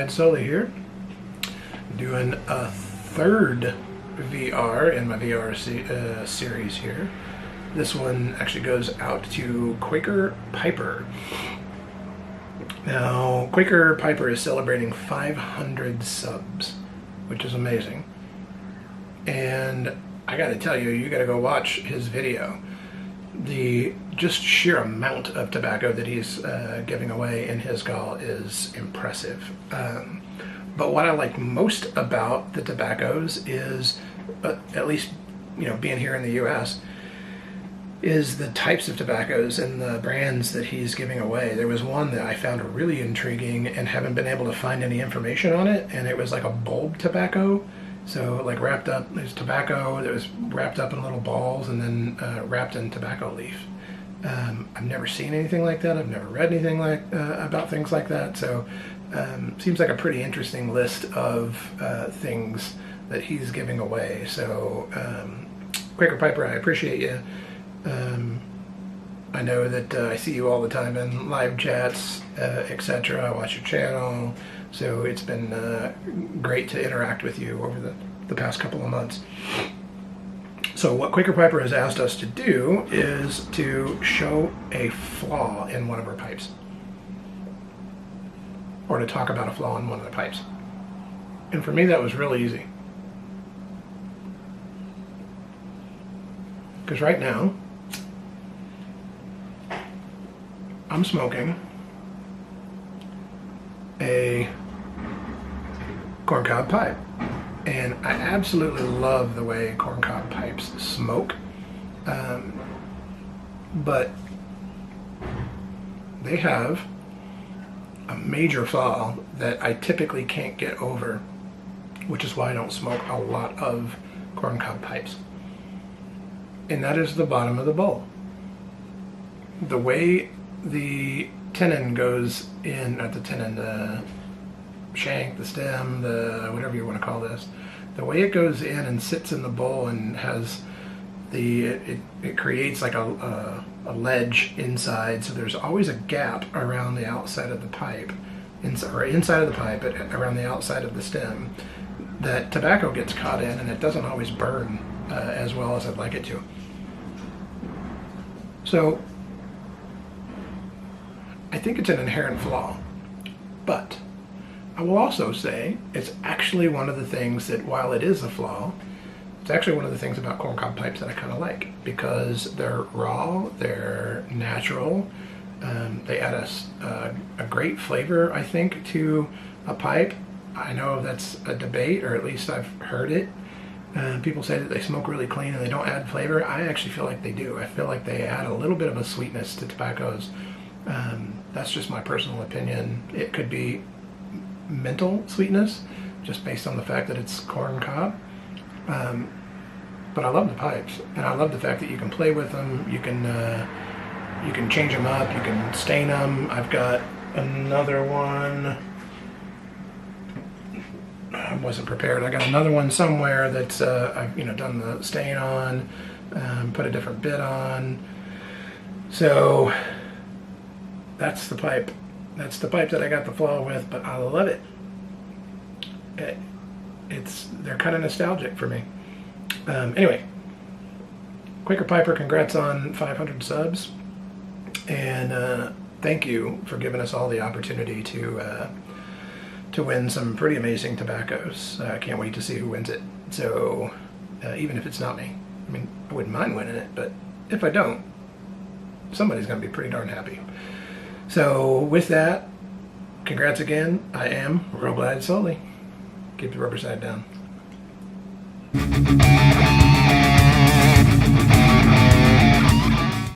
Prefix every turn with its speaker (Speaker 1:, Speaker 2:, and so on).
Speaker 1: Rubberglide Sully here, doing a third VR in my VR series here. This one actually goes out to Quaker Piper. Now, Quaker Piper is celebrating 500 subs, which is amazing. And I gotta tell you, you gotta go watch his video. The just sheer amount of tobacco that he's giving away in his GAW is impressive. But what I like most about the tobaccos is, at least being here in the US, is the types of tobaccos and the brands that he's giving away. There was one that I found really intriguing and haven't been able to find any information on it, and it was like a bulb tobacco. So like wrapped up, there's tobacco that was wrapped up in little balls and then wrapped in tobacco leaf. I've never seen anything like that. I've never read anything like about things like that. So seems like a pretty interesting list of things that he's giving away. So Quaker Piper, I appreciate you. I know that I see you all the time in live chats, etc. I watch your channel. So it's been great to interact with you over the past couple of months. So what Quaker Piper has asked us to do is to show a flaw in one of our pipes. Or to talk about a flaw in one of the pipes. And for me that was really easy. Because right now, I'm smoking a corncob pipe, and I absolutely love the way corncob pipes smoke, but they have a major flaw that I typically can't get over, which is why I don't smoke a lot of corncob pipes, and that is the bottom of the bowl. The way the tenon goes in, not the tenon, the shank, the stem, the whatever you want to call this, the way it goes in and sits in the bowl and has it creates like a ledge inside, so there's always a gap around the outside of the pipe, inside of the pipe, but around the outside of the stem, that tobacco gets caught in, and it doesn't always burn as well as I'd like it to. So I think it's an inherent flaw, but I will also say it's actually one of the things that, while it is a flaw, it's actually one of the things about corncob pipes that I kind of like, because they're raw, they're natural, they add a great flavor, I think, to a pipe. I know that's a debate, or at least I've heard it. People say that they smoke really clean and they don't add flavor. I actually feel like they do. I feel like they add a little bit of a sweetness to tobaccos. That's just my personal opinion. It could be mental sweetness, just based on the fact that it's corn cob. But I love the pipes, and I love the fact that you can play with them. You can change them up. You can stain them. I've got another one. I wasn't prepared. I got another one somewhere that's I've done the stain on, put a different bit on. So that's the pipe. That's the pipe that I got the flaw with, but I love it. They're kind of nostalgic for me. Anyway, Quaker Piper, congrats on 500 subs, and thank you for giving us all the opportunity to win some pretty amazing tobaccos. I can't wait to see who wins it. So even if it's not me, I mean, I wouldn't mind winning it, but if I don't, somebody's going to be pretty darn happy. So with that, congrats again. I am Rubberglide Sully. Keep the rubber side down.